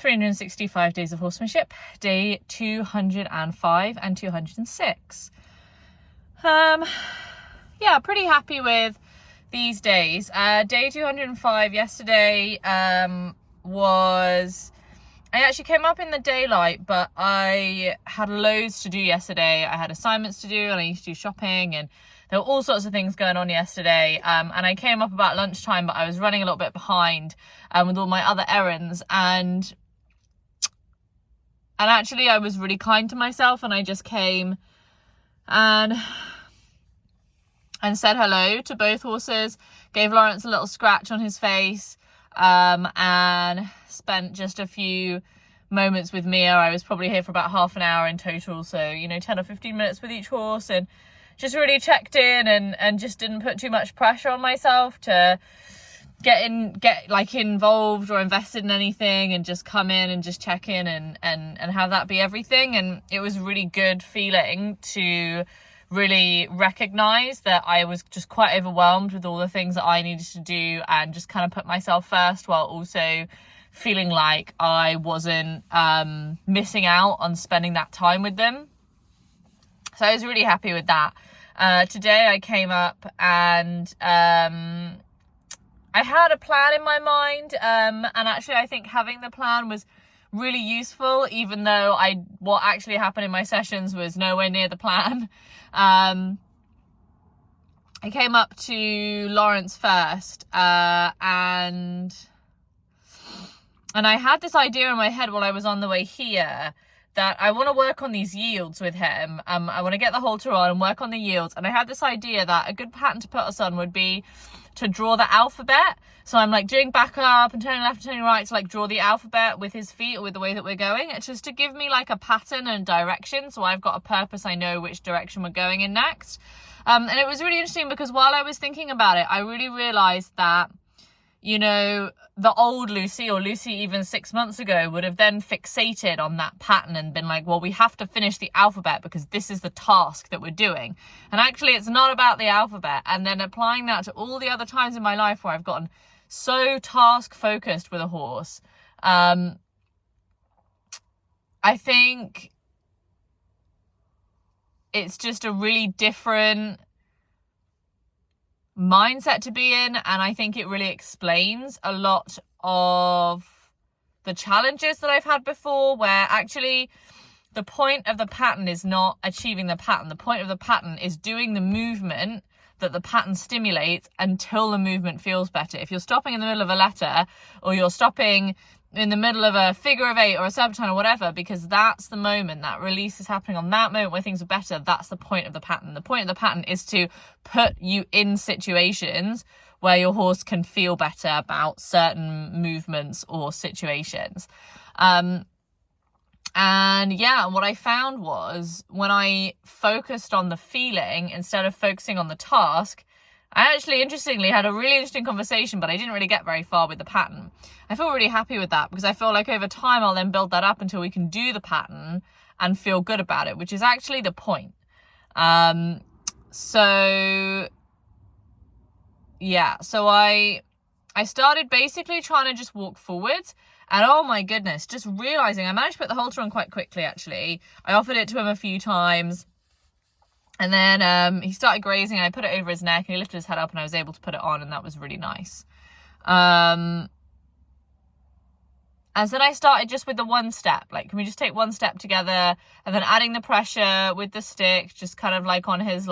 365 Days of Horsemanship, day 205 and 206. Yeah, pretty happy with these days. Day 205 yesterday was... I actually came up in the daylight, but I had loads to do yesterday. I had assignments to do and I used to do shopping, and there were all sorts of things going on yesterday. And I came up about lunchtime, but I was running a little bit behind with all my other errands. And actually I was really kind to myself, and I just came and said hello to both horses, gave Lawrence a little scratch on his face, and spent just a few moments with Mia. I was probably here for about half an hour in total, so 10 or 15 minutes with each horse, and just really checked in and just didn't put too much pressure on myself to get involved or invested in anything, and just come in and just check in and have that be everything. And it was a really good feeling to really recognize that I was just quite overwhelmed with all the things that I needed to do, and just kind of put myself first, while also feeling like I wasn't missing out on spending that time with them. So I was really happy with that. Today I came up and I had a plan in my mind, and actually I think having the plan was really useful, even though what actually happened in my sessions was nowhere near the plan. I came up to Lawrence first, and I had this idea in my head while I was on the way here that I want to work on these yields with him. I want to get the halter on and work on the yields. And I had this idea that a good pattern to put us on would be to draw the alphabet. So I'm like doing back up and turning left and turning right to like draw the alphabet with his feet or with the way that we're going. It's just to give me like a pattern and direction, so I've got a purpose, I know which direction we're going in next. And it was really interesting because while I was thinking about it, I really realized that, the old Lucy, or Lucy even 6 months ago, would have then fixated on that pattern and been like, well, we have to finish the alphabet because this is the task that we're doing. And actually it's not about the alphabet. And then applying that to all the other times in my life where I've gotten so task focused with a horse, I think it's just a really different mindset to be in, and I think it really explains a lot of the challenges that I've had before, where actually the point of the pattern is not achieving the pattern. The point of the pattern is doing the movement that the pattern stimulates until the movement feels better. If you're stopping in the middle of a letter, or you're stopping in the middle of a figure of 8 or a subtone or whatever, because that's the moment, that release is happening on that moment where things are better, that's the point of the pattern. The point of the pattern is to put you in situations where your horse can feel better about certain movements or situations. And what I found was when I focused on the feeling instead of focusing on the task, I actually, interestingly, had a really interesting conversation, but I didn't really get very far with the pattern. I feel really happy with that because I feel like over time I'll then build that up until we can do the pattern and feel good about it, which is actually the point. So I started basically trying to just walk forwards, and oh my goodness, just realizing I managed to put the halter on quite quickly. Actually, I offered it to him a few times. And then he started grazing, and I put it over his neck, and he lifted his head up, and I was able to put it on, and that was really nice. And then I started just with the one step. Like, can we just take one step together? And then adding the pressure with the stick, just kind of like on his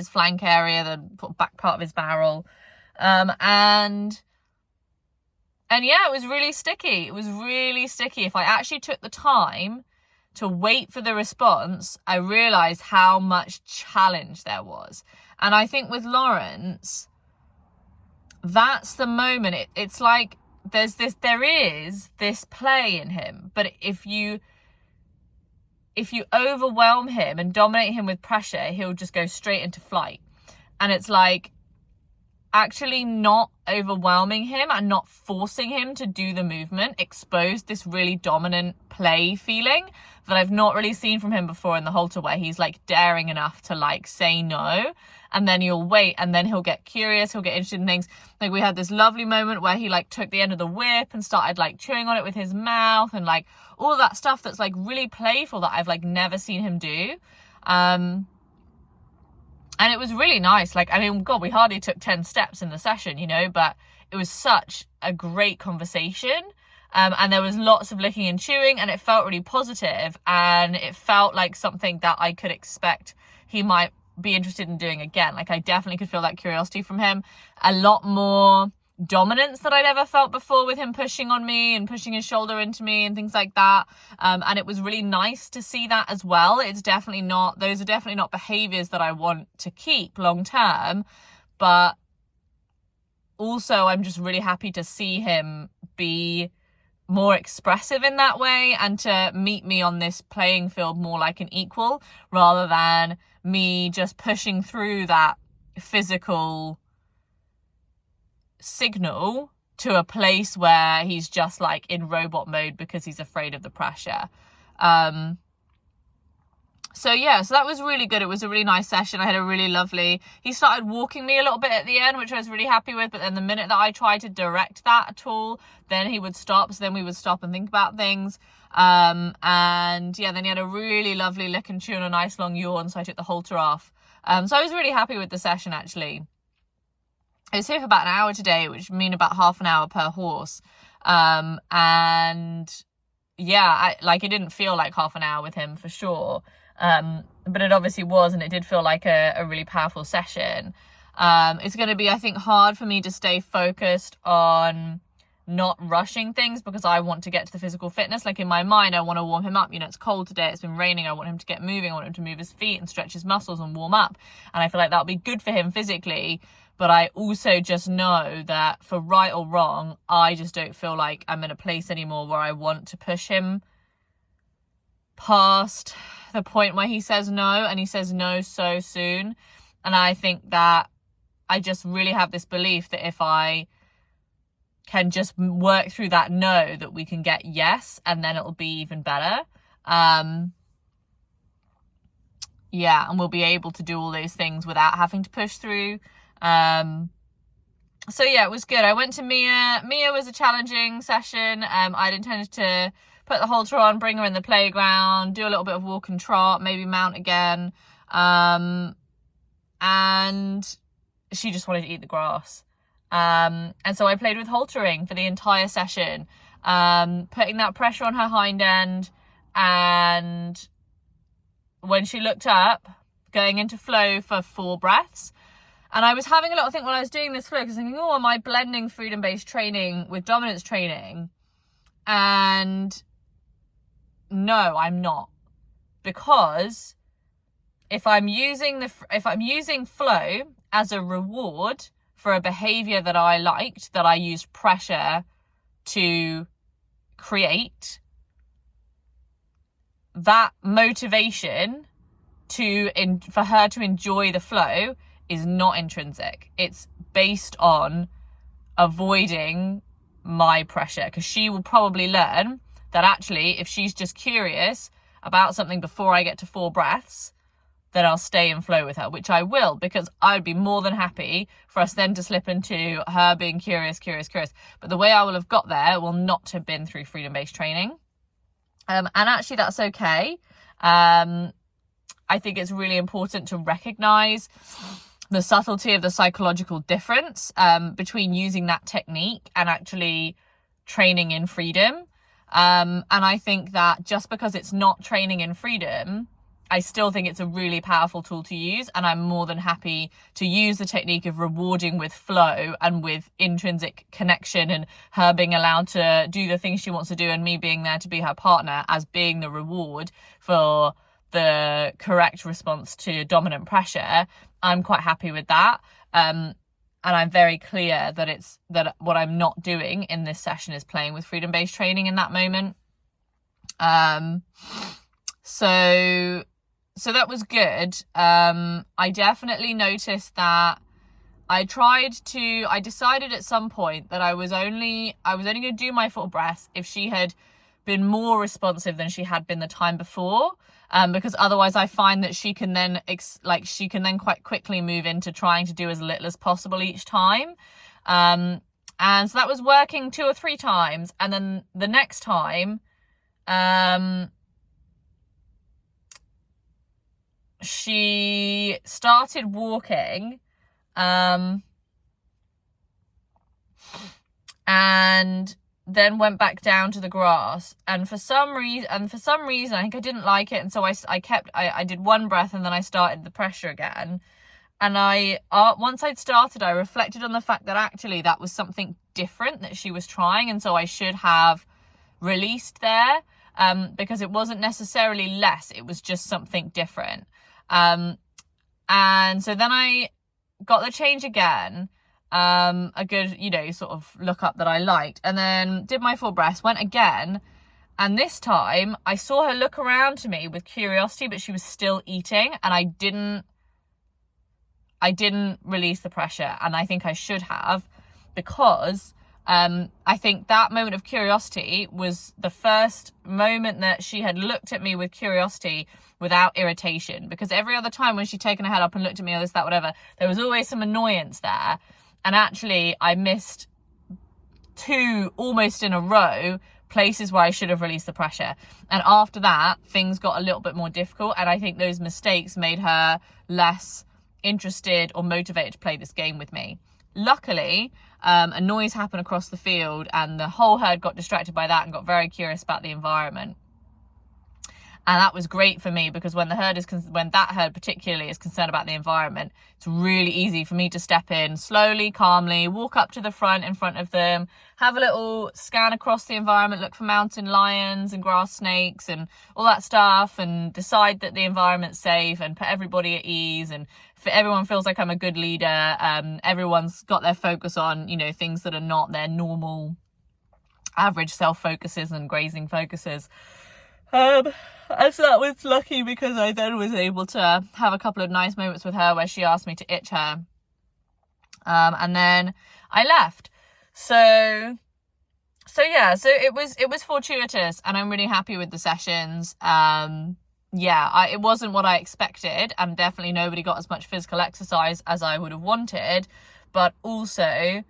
flank area, the back part of his barrel. And yeah, it was really sticky. It was really sticky. If I actually took the time to wait for the response, I realized how much challenge there was. And I think with Lawrence, that's the moment. It's like there is this play in him, but if you overwhelm him and dominate him with pressure, he'll just go straight into flight. And it's like, actually not overwhelming him and not forcing him to do the movement exposed this really dominant play feeling that I've not really seen from him before in the halter, where he's like daring enough to like say no, and then you'll wait, and then he'll get curious, he'll get interested in things. Like we had this lovely moment where he like took the end of the whip and started like chewing on it with his mouth, and like all that stuff that's like really playful that I've like never seen him do. And it was really nice. Like, I mean, God, we hardly took 10 steps in the session, you know, but it was such a great conversation. And there was lots of licking and chewing, and it felt really positive, and it felt like something that I could expect he might be interested in doing again. Like, I definitely could feel that curiosity from him. A lot more dominance that I'd ever felt before, with him pushing on me and pushing his shoulder into me and things like that. And it was really nice to see that as well. Those are definitely not behaviors that I want to keep long term, but also I'm just really happy to see him be more expressive in that way, and to meet me on this playing field more like an equal, rather than me just pushing through that physical signal to a place where he's just like in robot mode because he's afraid of the pressure. So that was really good. It was a really nice session. I had a really lovely, he started walking me a little bit at the end, which I was really happy with, but then the minute that I tried to direct that at all, then he would stop. So then we would stop and think about things. Then he had a really lovely lick and chew and a nice long yawn, so I took the halter off. So I was really happy with the session, actually. I was here for about an hour today, which mean about half an hour per horse. It didn't feel like half an hour with him for sure. But it obviously was, and it did feel like a really powerful session. It's going to be, I think, hard for me to stay focused on not rushing things, because I want to get to the physical fitness. Like in my mind, I want to warm him up. You know, it's cold today, it's been raining, I want him to get moving, I want him to move his feet and stretch his muscles and warm up. And I feel like that'll be good for him physically. But I also just know that for right or wrong, I just don't feel like I'm in a place anymore where I want to push him past the point where he says no, and he says no so soon. And I think that I just really have this belief that if I can just work through that no, that we can get yes, and then it'll be even better. And we'll be able to do all those things without having to push through. It was good. I went to Mia. Mia was a challenging session. I'd intended to put the halter on, bring her in the playground, do a little bit of walk and trot, maybe mount again. And she just wanted to eat the grass. And so I played with haltering for the entire session, putting that pressure on her hind end. And when she looked up, going into flow for 4 breaths. And I was having a little think while I was doing this flow, because thinking, am I blending freedom-based training with dominance training? And no, I'm not. Because if I'm using flow as a reward for a behavior that I liked, that I used pressure to create, that motivation for her to enjoy the flow is not intrinsic. It's based on avoiding my pressure, because she will probably learn that actually if she's just curious about something before I get to 4 breaths, then I'll stay in flow with her, which I will, because I'd be more than happy for us then to slip into her being curious. But the way I will have got there will not have been through freedom-based training. And actually that's okay. I think it's really important to recognize the subtlety of the psychological difference between using that technique and actually training in freedom. And I think that just because it's not training in freedom, I still think it's a really powerful tool to use. And I'm more than happy to use the technique of rewarding with flow and with intrinsic connection, and her being allowed to do the things she wants to do, and me being there to be her partner as being the reward for the correct response to dominant pressure. I'm quite happy with that. And I'm very clear that what I'm not doing in this session is playing with freedom-based training in that moment. So that was good. I definitely noticed that I decided at some point that I was only going to do my full breaths if she had been more responsive than she had been the time before. Because otherwise I find that she can then quite quickly move into trying to do as little as possible each time. And so that was working 2 or 3 times. And then the next time, she started walking, and then went back down to the grass, and for some reason I think I didn't like it, and so I did 1 breath, and then I started the pressure again. And once I'd started, I reflected on the fact that actually that was something different that she was trying, and so I should have released there, because it wasn't necessarily less, it was just something different. And so then I got the change again, a good, sort of look up that I liked, and then did my full breaths, went again, and this time I saw her look around to me with curiosity, but she was still eating, and I didn't release the pressure, and I think I should have, because I think that moment of curiosity was the first moment that she had looked at me with curiosity without irritation, because every other time when she'd taken her head up and looked at me or this, that, whatever, there was always some annoyance there. And actually I missed 2 almost in a row places where I should have released the pressure. And after that, things got a little bit more difficult, and I think those mistakes made her less interested or motivated to play this game with me. Luckily, a noise happened across the field, and the whole herd got distracted by that and got very curious about the environment. And that was great for me, because when that herd particularly is concerned about the environment, it's really easy for me to step in slowly, calmly, walk up to the front in front of them, have a little scan across the environment, look for mountain lions and grass snakes and all that stuff, and decide that the environment's safe and put everybody at ease, and everyone feels like I'm a good leader. Everyone's got their focus on, things that are not their normal average self-focuses and grazing focuses. And so that was lucky, because I then was able to have a couple of nice moments with her where she asked me to itch her. And then I left. So it was fortuitous, and I'm really happy with the sessions. It wasn't what I expected, and definitely nobody got as much physical exercise as I would have wanted. But also,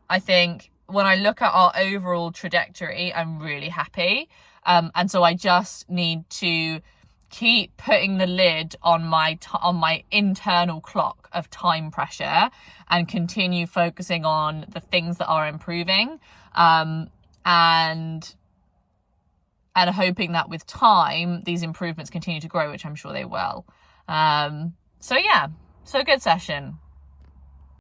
I think when I look at our overall trajectory, I'm really happy. And so I just need to keep putting the lid on my internal clock of time pressure, and continue focusing on the things that are improving, and hoping that with time these improvements continue to grow, which I'm sure they will. So good session.